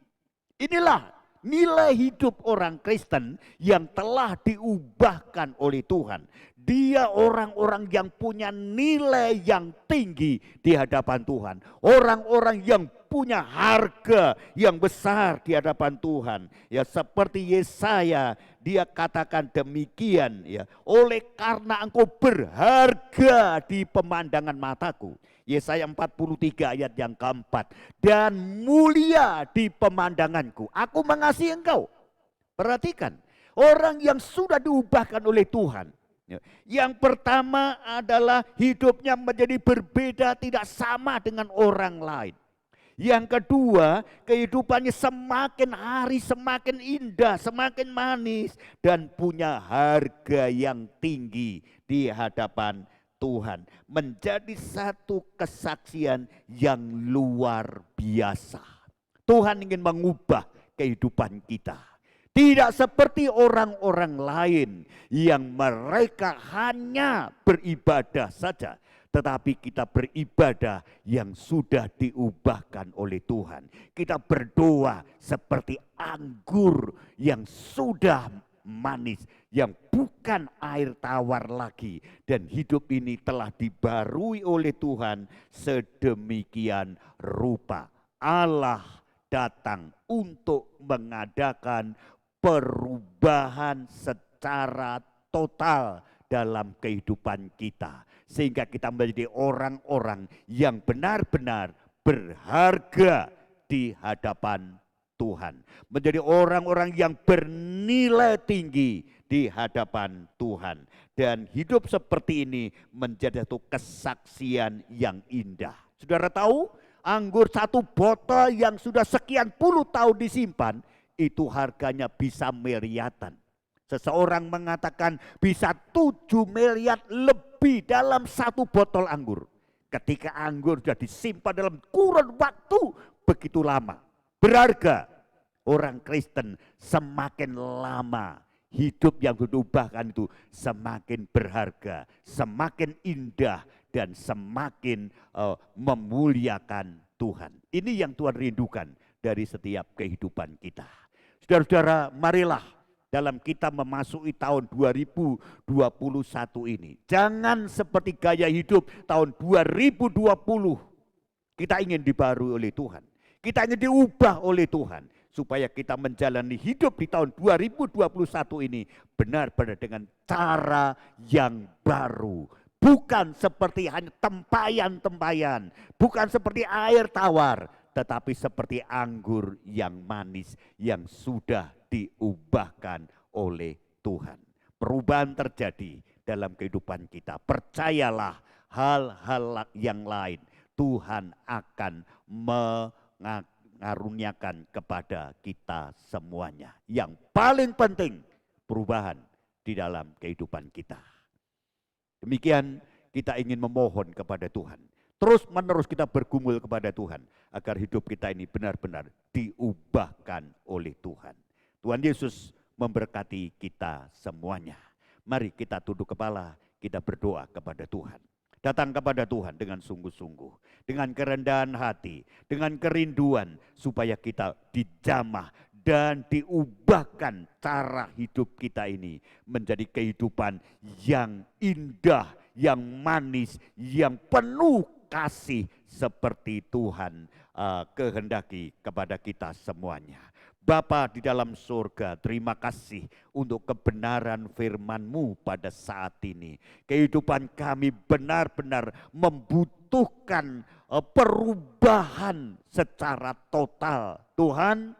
Inilah nilai hidup orang Kristen yang telah diubahkan oleh Tuhan. Dia orang-orang yang punya nilai yang tinggi di hadapan Tuhan. Orang-orang yang punya harga yang besar di hadapan Tuhan. Ya, seperti Yesaya, dia katakan demikian, ya. Oleh karena engkau berharga di pemandangan mataku. Yesaya 43 ayat yang keempat. Dan mulia di pemandanganku. Aku mengasihi engkau. Perhatikan, orang yang sudah diubahkan oleh Tuhan. Yang pertama adalah hidupnya menjadi berbeda, tidak sama dengan orang lain. Yang kedua, kehidupannya semakin hari semakin indah, semakin manis, dan punya harga yang tinggi di hadapan Tuhan. Menjadi satu kesaksian yang luar biasa. Tuhan ingin mengubah kehidupan kita. Tidak seperti orang-orang lain yang mereka hanya beribadah saja. Tetapi kita beribadah yang sudah diubahkan oleh Tuhan. Kita berdoa seperti anggur yang sudah manis, yang bukan air tawar lagi. Dan hidup ini telah dibarui oleh Tuhan sedemikian rupa. Allah datang untuk mengadakan perubahan secara total dalam kehidupan kita. Sehingga kita menjadi orang-orang yang benar-benar berharga di hadapan Tuhan. Menjadi orang-orang yang bernilai tinggi di hadapan Tuhan. Dan hidup seperti ini menjadi satu kesaksian yang indah. Saudara tahu, anggur satu botol yang sudah sekian puluh tahun disimpan, itu harganya bisa miliaran. Seseorang mengatakan bisa 7 miliar lebih dalam satu botol anggur. Ketika anggur sudah disimpan dalam kurun waktu begitu lama. Berharga. Orang Kristen semakin lama hidup yang diubahkan itu semakin berharga, semakin indah, dan semakin memuliakan Tuhan. Ini yang Tuhan rindukan dari setiap kehidupan kita. Saudara-saudara, marilah dalam kita memasuki tahun 2021 ini. Jangan seperti gaya hidup tahun 2020. Kita ingin dibarui oleh Tuhan. Kita ingin diubah oleh Tuhan. Supaya kita menjalani hidup di tahun 2021 ini benar-benar dengan cara yang baru. Bukan seperti hanya tempayan-tempayan. Bukan seperti air tawar. Tetapi seperti anggur yang manis yang sudah diubahkan oleh Tuhan. Perubahan terjadi dalam kehidupan kita. Percayalah hal-hal yang lain Tuhan akan mengaruniakan kepada kita semuanya. Yang paling penting perubahan di dalam kehidupan kita. Demikian kita ingin memohon kepada Tuhan. Terus menerus kita bergumul kepada Tuhan agar hidup kita ini benar-benar diubahkan oleh Tuhan. Tuhan Yesus memberkati kita semuanya. Mari kita tunduk kepala, kita berdoa kepada Tuhan. Datang kepada Tuhan dengan sungguh-sungguh, dengan kerendahan hati, dengan kerinduan supaya kita dijamah dan diubahkan cara hidup kita ini menjadi kehidupan yang indah, yang manis, yang penuh kasih seperti Tuhan kehendaki kepada kita semuanya. Bapa di dalam surga, terima kasih untuk kebenaran firman-Mu pada saat ini. Kehidupan kami benar-benar membutuhkan perubahan secara total. Tuhan,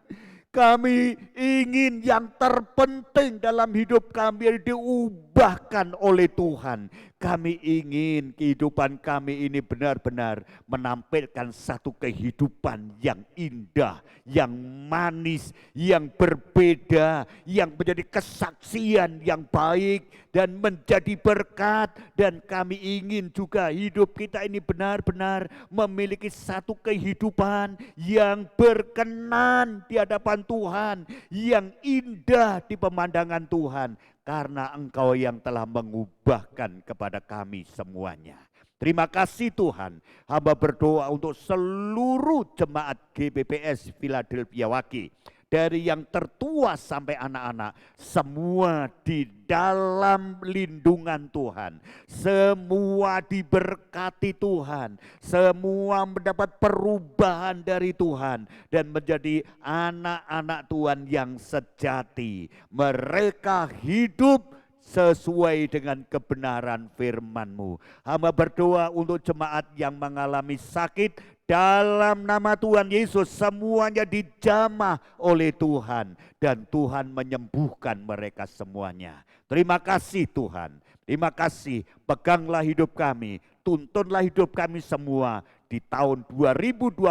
kami ingin yang terpenting dalam hidup kami diubahkan oleh Tuhan. Kami ingin kehidupan kami ini benar-benar menampilkan satu kehidupan yang indah, yang manis, yang berbeda, yang menjadi kesaksian yang baik dan menjadi berkat. Dan kami ingin juga hidup kita ini benar-benar memiliki satu kehidupan yang berkenan di hadapan Tuhan, yang indah di pemandangan Tuhan. Karena Engkau yang telah mengubahkan kepada kami semuanya. Terima kasih Tuhan. Hamba berdoa untuk seluruh jemaat GBPS Philadelphia Waki. dari yang tertua sampai anak-anak, semua di dalam lindungan Tuhan, semua diberkati Tuhan, semua mendapat perubahan dari Tuhan dan menjadi anak-anak Tuhan yang sejati. Mereka hidup sesuai dengan kebenaran firman-Mu. Hamba berdoa untuk jemaat yang mengalami sakit, dalam nama Tuhan Yesus semuanya dijamah oleh Tuhan dan Tuhan menyembuhkan mereka semuanya. Terima kasih Tuhan, terima kasih. Peganglah hidup kami, tuntunlah hidup kami semua di tahun 2021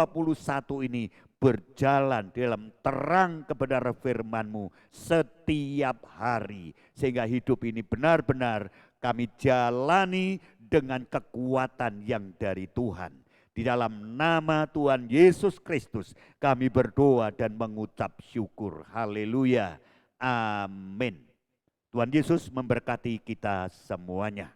ini berjalan dalam terang kebenaran firman-Mu setiap hari. Sehingga hidup ini benar-benar kami jalani dengan kekuatan yang dari Tuhan. Di dalam nama Tuhan Yesus Kristus kami berdoa dan mengucap syukur. Haleluya. Amin. Tuhan Yesus memberkati kita semuanya.